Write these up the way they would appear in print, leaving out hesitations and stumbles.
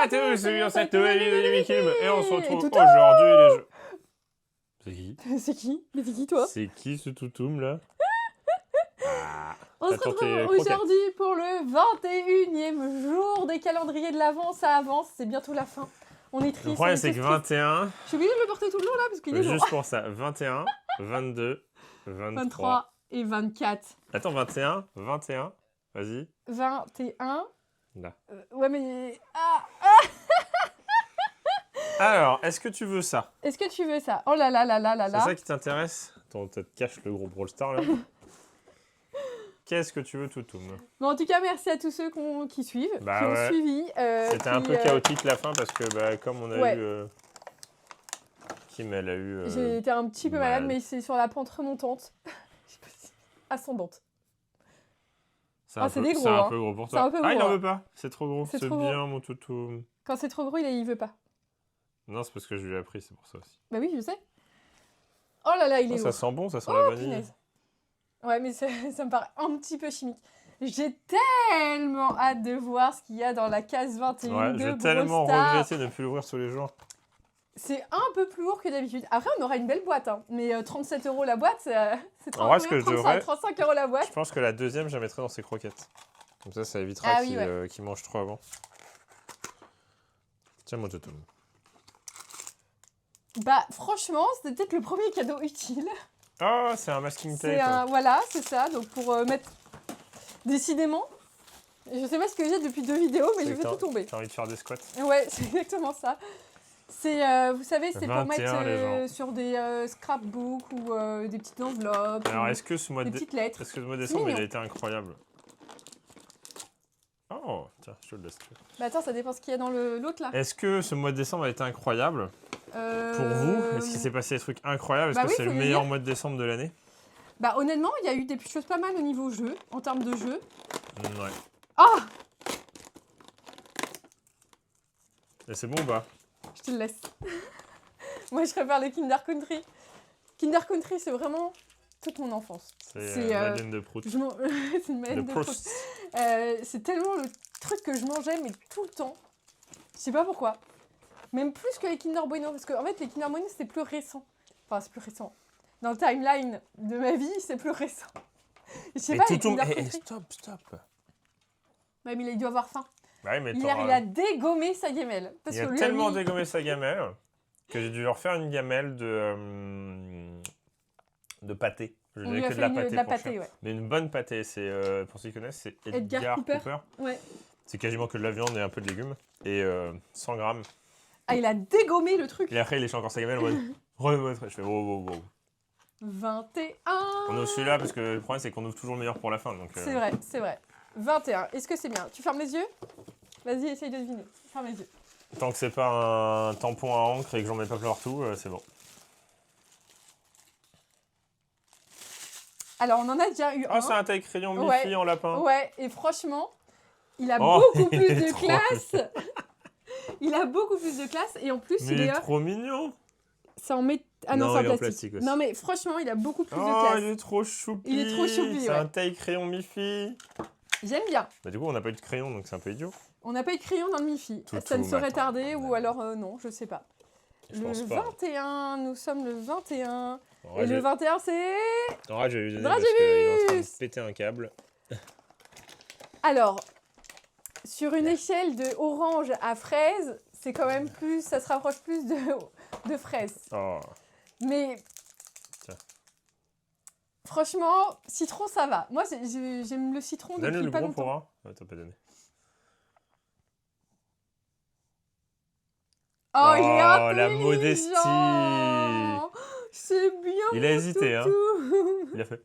à tous sur cette nouvelle vidéo du Mikilm. Et on se retrouve Et aujourd'hui les jeux. C'est qui? C'est qui? Mais c'est qui toi? C'est qui ce toutoum là? On se Attends, tes retrouve croquettes. aujourd'hui pour le 21e jour des calendriers de l'Avent. Ça avance, c'est bientôt la fin. On est triste. Le problème on est c'est tous que tristes. 21, Je suis obligée de le porter tout le long là parce qu'il est lourd. juste pour ça, 21, 22, 23. 23 et 24. Attends, 21, 21, vas-y. 21. Là. Ouais mais... Ah, Alors, est-ce que tu veux ça? est-ce que tu veux ça? Oh là là là là là C'est là. ça qui t'intéresse? Attends, tu te caches le gros Brawl Star là. Qu'est-ce que tu veux, toutoum? Bon, en tout cas, merci à tous ceux qui suivent, Bah qui ont ouais. suivi. C'était un peu chaotique la fin parce que bah, comme on a Ouais. eu... Kim, elle a eu... J'ai été un petit peu malade, mais c'est sur la pente remontante. Ascendante. C'est Ah, un, c'est peu, des gros, c'est un hein. peu gros pour C'est toi. un peu Ah, il gros, n'en hein. veut pas. C'est trop gros. C'est C'est trop bien, mon toutoum. Quand c'est trop gros, il veut pas. Non, c'est parce que je lui ai appris, c'est pour ça aussi. Bah oui, je sais. Oh là là, il est Ça lourd. sent bon, ça sent la vanille. Punaise. Ouais, mais ça me paraît un petit peu chimique. J'ai tellement hâte de voir ce qu'il y a dans la case 21 Ouais, de je vais Brawl tellement Stars. regretter de ne plus l'ouvrir tous les jours. C'est un peu plus lourd que d'habitude. Après, on aura une belle boîte, hein. Mais 37 € la boîte, c'est En vrai, ce que je devrais- 35 € la boîte. Je pense que la deuxième, je la mettrai dans ses croquettes. Comme ça évitera Ah oui, qu'il ouais. qu'il mange trop avant. Tiens, mon toutoum. Bah, franchement, c'était peut-être le premier cadeau utile. Oh, c'est un masking tape. C'est un... Voilà, c'est ça. Donc, pour mettre... Décidément, je sais pas ce que j'ai depuis 2 vidéos, mais C'est je que vais tout tomber. T'as envie de faire des squats? Ouais, c'est exactement ça. C'est, vous savez, c'est pour 21, mettre les gens. sur des scrapbooks ou des petites enveloppes, Alors, ou est-ce que ce mois des de... petites lettres. Est-ce que ce mois de décembre, il mignon. a été incroyable? Oh, tiens, je te le laisse. Bah attends, ça dépend ce qu'il y a dans l'autre là. Est-ce que ce mois de décembre a été incroyable pour vous? Est-ce qu'il s'est passé des trucs incroyables? Est-ce Bah que oui, c'est le faut le meilleur dire. mois de décembre de l'année? Bah honnêtement, il y a eu des choses pas mal au niveau jeu, en termes de jeu. Ouais. Ah, Et c'est bon ou pas? je te le laisse. Moi, je préfère le Kinder Country. Kinder Country, c'est vraiment toute mon enfance. C'est Madeleine de Proust. C'est une De Madeleine de Proust. Proust. C'est tellement le truc que je mangeais, mais tout le temps. Je sais pas pourquoi. Même plus que les Kinder Bueno, parce qu'en fait, les Kinder Bueno, c'était plus récent. Enfin, c'est plus récent. Dans le timeline de ma vie, c'est plus récent. Je sais Mais pas, les toutoum, Kinder Country. stop. Ouais, mais il doit avoir faim. Bah oui, mais Il a dégommé sa gamelle. Parce il a que lui, tellement lui, dégommé sa gamelle que j'ai dû leur faire une gamelle de pâté. Je on n'ai lui a que de fait la de pâté la pour chien. pâté, ouais. Mais une bonne pâté, c'est pour ceux qui connaissent, c'est Edgar Cooper. Ouais. C'est quasiment que de la viande et un peu de légumes. Et 100 grammes. Ah, il a dégommé le truc. Et après, il léche encore sa gamelle en mode remonte. Je fais wow. 21. On ouvre celui-là parce que le problème, c'est qu'on ouvre toujours le meilleur pour la fin. Donc, C'est vrai, c'est vrai. 21. Est-ce que c'est bien? Tu fermes les yeux? Vas-y, essaye de deviner. Ferme les yeux. Tant que c'est pas un tampon à encre et que j'en mets pas partout, c'est bon. Alors, on en a déjà eu Oh, un. c'est un taille crayon Miffy Ouais. en lapin. Ouais, et franchement, il a Oh, beaucoup il plus est de trop classe. Il a beaucoup plus de classe et en plus, Mais il est trop mignon. c'est en Ah non, Non, c'est il est en en plastique. plastique aussi. Non, mais franchement, il a beaucoup plus de Oh, classe. il est trop choupi. Il est trop choupi, C'est ouais. un taille crayon Miffy. J'aime bien. Bah, du coup, on n'a pas eu de crayon, donc c'est un peu idiot. On n'a pas eu de crayon dans le Miffy. Tout, Ça ne tout, saurait attends. tarder ou alors non, je sais pas. Je Le pense pas. 21, nous sommes le 21. En Et vrai, le 21, c'est... En vrai, je vais lui donner Dragibus. parce qu'il est en train de péter un câble. Alors, sur une échelle de orange à fraise, c'est quand même plus... Ça se rapproche plus de fraise. Oh. Mais... Tiens. Franchement, citron, ça va. Moi, j'aime le citron Donne-le depuis le pas gros longtemps. pour un. Ouais, t'as pas donné. Oh, il est Oh, la intelligent. modestie. C'est bien, Il a hésité, hein. toutou. Il a fait.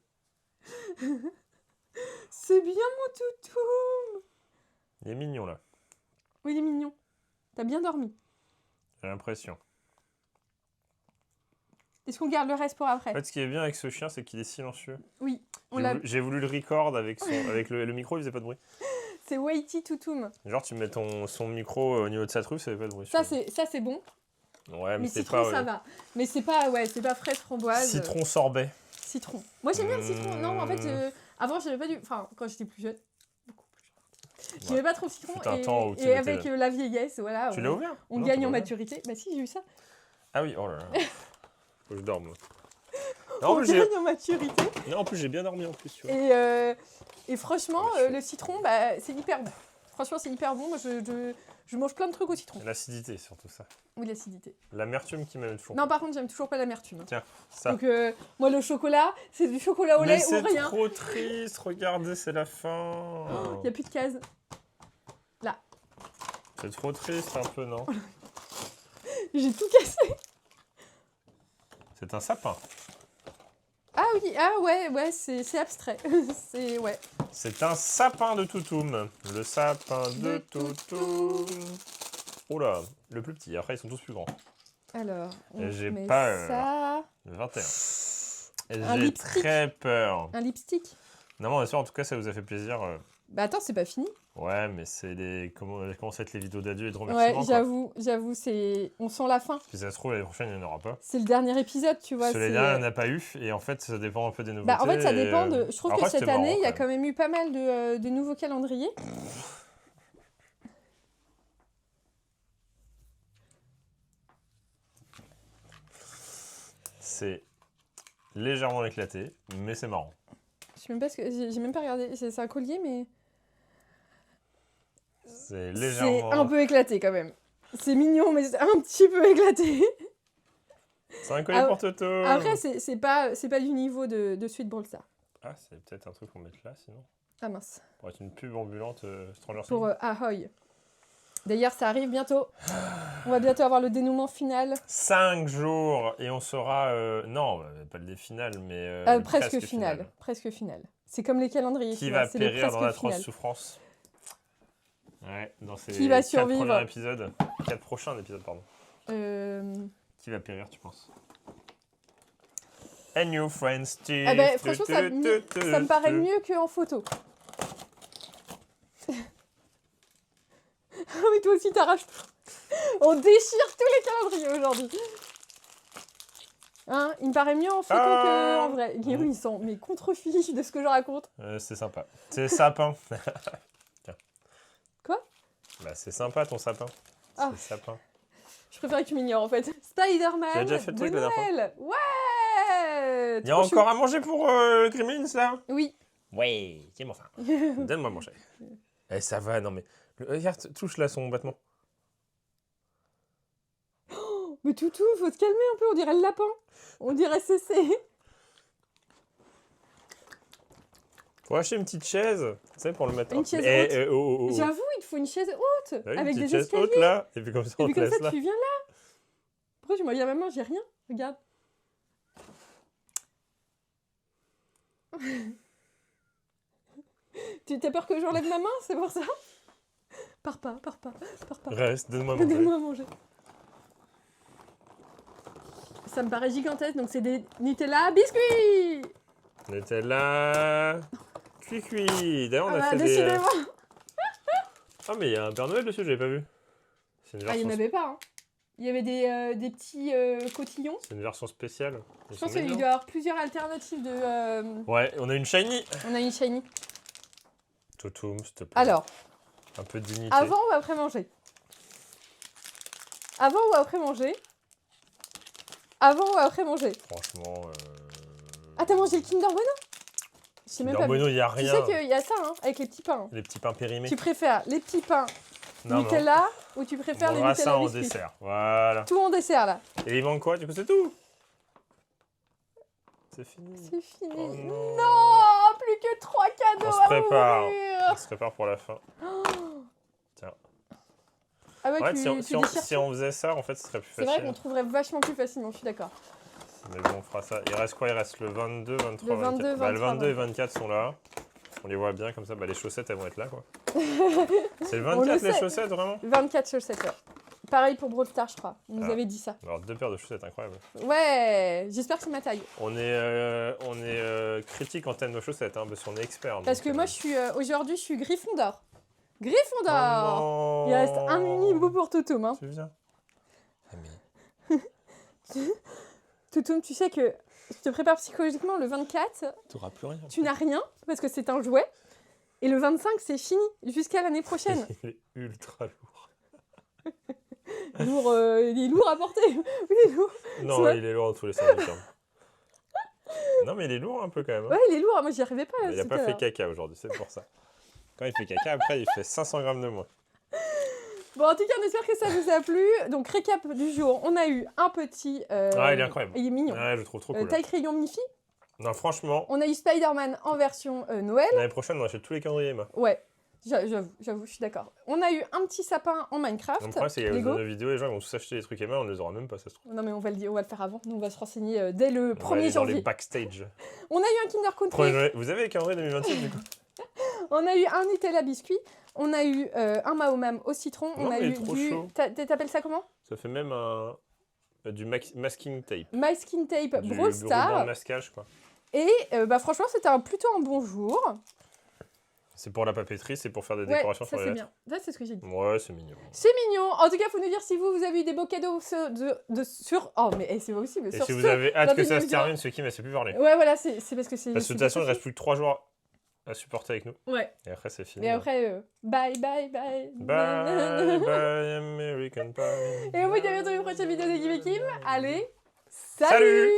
C'est bien, mon toutou. Il est mignon, là. Oui, il est mignon. T'as bien dormi. J'ai l'impression. Est-ce qu'on garde le reste pour après? En fait, ce qui est bien avec ce chien, c'est qu'il est silencieux. Oui, on l'a. J'ai voulu le record avec le micro, il faisait pas de bruit. C'est Waiti Toutoum. Genre, tu mets son micro au niveau de sa truffe, ça fait pas de bruit. Ça, c'est bon. Ouais, mais c'est citron, pas. ça va. Mais c'est pas fraise framboise. Citron sorbet. Citron. Moi, j'aime bien le citron. Non, en fait, avant, j'avais pas du. Enfin, quand j'étais plus jeune. Beaucoup plus jeune. J'y mets pas trop de citron. Fut un temps où tu Et mettais avec la vieillesse, voilà. Tu l'as ouvert? On Non, gagne t'as en pas ouvert. maturité. Bah si, j'ai eu ça. Ah oui, oh là là. Faut que je dorme. On Non, j'ai... gagne en maturité. non, en plus, j'ai bien dormi en plus. Tu vois. Et franchement, Ouais, je suis- le citron, bah, c'est hyper bon. Franchement, c'est hyper bon. Moi, je mange plein de trucs au citron. L'acidité, surtout ça. Oui, l'acidité. L'amertume qui m'amène toujours. Non, par contre, j'aime toujours pas l'amertume. Tiens, ça. Donc, moi, le chocolat, c'est du chocolat au Mais lait ou c'est rien. trop triste, regardez, c'est la fin. Il n'y a plus de cases. C'est trop triste un peu, non? J'ai tout cassé. C'est un sapin. Ah oui, ah ouais, c'est abstrait. C'est, ouais. C'est un sapin de Toutoum. Le sapin de Toutoum. Oh là, le plus petit. Après, ils sont tous plus grands. Alors, on J'ai met peur. ça. Le 21. Un J'ai lipstick. très peur. Un lipstick. Non, mais on est sûr, en tout cas, ça vous a fait plaisir. Bah attends, c'est pas fini. Ouais, mais c'est les... Comment ça va être les vidéos d'adieu et de Ouais, remerciements, quoi. j'avoue, c'est... On sent la fin. Si ça se trouve, l'année prochaine, il n'y en aura pas. C'est le dernier épisode, tu vois. Parce que l'année c'est- dernière, il n'y en a pas eu. Et en fait, ça dépend un peu des nouveautés. Bah, en fait, ça et, dépend de... Je trouve après, que cette c'était année, marrant, il y a quand même eu pas mal de nouveaux calendriers. C'est légèrement éclaté, mais c'est marrant. Je sais même pas ce que... J'ai même pas regardé. C'est un collier, mais... C'est C'est légèrement... un peu éclaté, quand même. C'est mignon, mais c'est un petit peu éclaté. C'est un collier Ah, pour Toto. Après, c'est pas du niveau de Sweet Brawl Star. Ah, c'est peut-être un truc qu'on mettre là, sinon. Ah mince. Pour être une pub ambulante Stranger Things. Pour Ahoy. D'ailleurs, ça arrive bientôt. On va bientôt avoir le dénouement final. 5 jours et on sera... non, pas le final, mais... le Presque final. Presque final. C'est comme les calendriers. Qui tu va vois, c'est le périr dans presque l'atroce final. souffrance? Ouais, dans ces Qui va 4 survivre? premiers épisodes. 4 prochains épisodes, pardon. Euh, Qui va périr, tu penses? And your friends, Steve. Ah bah, franchement, ça me paraît mieux qu'en photo. Ah oui, toi aussi, t'arraches tout. On déchire tous les calendriers aujourd'hui. Hein, il me paraît mieux en photo qu'en vrai. Guillaume, il sent mais contre-fiche de ce que je raconte. C'est sympa. C'est sapin. Tiens. Quoi? Bah, c'est sympa ton sapin. Ah. C'est sapin. Je préfère que tu m'ignores en fait. Spider-Man. Tu as déjà fait le truc de la dernière Noël. Ouais. Il y a encore à manger pour Gremlins là? Oui. Ouais, tiens mon frère. Donne-moi à manger. Eh, ça va, non mais. Regarde, touche là son battement. Mais Toutou, faut te calmer un peu, on dirait le lapin. On dirait CC. Faut acheter une petite chaise, tu sais, pour le mettre. Une chaise haute. J'avoue, il te faut une chaise haute. Bah oui, avec une petite des chaise escaliers. haute là, et puis comme ça Et on puis te comme laisse ça, là. tu viens là. Pourquoi tu m'as dit à ma main, j'ai rien. Regarde. Tu t'as peur que j'enlève ma main, c'est pour ça? Pars pas. Reste, donne-moi à manger. Donne-moi à manger. Ça me paraît gigantesque, donc c'est des Nutella biscuits. Nutella. Cuit. D'ailleurs, on Ah a bah, fait des. décidément. Ah, mais il y a un Père Noël dessus, j'avais pas vu. C'est une Ah, il version, n'y en avait pas. Hein. Il y avait des petits cotillons. c'est une version spéciale. Ils Je pense sont qu'il doit y mignons. avoir plusieurs alternatives de... Ouais, on a une shiny. On a une shiny. Toutoum, s'il te plaît. Alors, Un peu de dignité. avant ou après manger? Avant ou après manger? Avant ou après manger? Franchement. Ah, t'as mangé le Kinder Bueno? Je sais même Kinder pas. Bueno, il n'y a Tu rien. sais qu'il y a ça, hein, avec les petits pains. Les petits pains périmés. Tu préfères les petits pains Non, mais Nutella ou tu préfères on les aura Nutella ça en biscuits? dessert. Voilà. Tout en dessert, là. Et il manque quoi? Du coup, c'est tout. C'est fini. C'est fini. Oh non. Non, plus que 3 cadeaux On se à prépare. ouvrir. On se prépare pour la fin. Tiens. Ah ouais, Ouais, tu si on déchires si tout. on faisait ça, en fait, ce serait plus C'est vrai facile. qu'on trouverait vachement plus facilement, je suis d'accord. Mais bon, on fera ça. Il reste quoi? Il reste le 22, 23, Le 22, 24. Bah, le 23, 22 et 24 sont là. On les voit bien comme ça. Bah, les chaussettes, elles vont être là, quoi. C'est le On le 24 les sait. chaussettes, vraiment? 24 chaussettes, ouais. Pareil pour Brawl Stars, je crois. On nous Ah. avait dit ça. Alors, 2 paires de chaussettes, incroyable. Ouais, j'espère que c'est ma taille. On est critique en termes de chaussettes, hein, parce qu'on est expert. Parce donc, que moi, aujourd'hui, je suis Gryffondor. Gryffondor. Oh Il reste un non. mini bout pour Toutoum. Hein. Tu viens? Toutoum, tu sais que je te prépare psychologiquement le 24. T'auras plus rien. Tu n'as rien, parce que c'est un jouet. Et le 25, c'est fini, jusqu'à l'année prochaine. Il est ultra lourd. Lourd, il est lourd à porter. Oui, il est lourd. Non, vrai il est lourd dans tous les sens du terme. Non, mais il est lourd un peu quand même. Hein. Ouais, il est lourd. Moi, j'y arrivais pas. Il a pas fait caca aujourd'hui, c'est pour ça. Quand il fait caca, après, il fait 500 grammes de moins. Bon, en tout cas, on espère que ça vous a plu. Donc, récap du jour. On a eu un petit... Ah, il est incroyable. Il est mignon. Ouais, je le trouve trop cool. Taille crayon Miffy. Non, franchement, On a eu Spider-Man en version Noël. l'année prochaine, on achète tous les calendriers, Emma. Ouais, j'avoue, je suis d'accord. On a eu un petit sapin en Minecraft. Le problème, c'est qu'il y a Lego. nos vidéos, les gens ils vont tous acheter des trucs Emma, on ne les aura même pas, ça se trouve. Non, mais on va le faire avant. Nous, on va se renseigner dès le On va 1er aller dans les janvier. backstage. On a eu un Kinder Country. Vous avez les calendriers 2026 du coup? On a eu un Nutella biscuit. On a eu un Mahomam au citron. Non, On a mais il eu est trop du... chaud. T'appelles ça comment? Ça fait même du masking tape. My Skin Tape Du Brawl ruban de Star. masquage, quoi. Et franchement, c'était plutôt un bon jour. C'est pour la papeterie, c'est pour faire des Ouais, décorations ça sur les c'est lettres. bien. Ça, c'est ce que j'ai dit. Ouais, c'est mignon. C'est mignon. En tout cas, faut nous dire si vous avez eu des beaux cadeaux sur... Oh, mais c'est pas possible. Et sur si vous ce- avez hâte que ça se vidéo. termine, ceux qui ne sait plus parler. Ouais, voilà, c'est parce que c'est... Parce que de toute c'est façon, il pas reste plus que 3 jours à supporter avec nous. possible. Ouais. Et après, c'est fini. Et après, bye, bye, bye. Bye, bye, American Pie. Et on vous dit à bientôt dans une prochaine vidéo de Kim et Kim. Allez, Salut. salut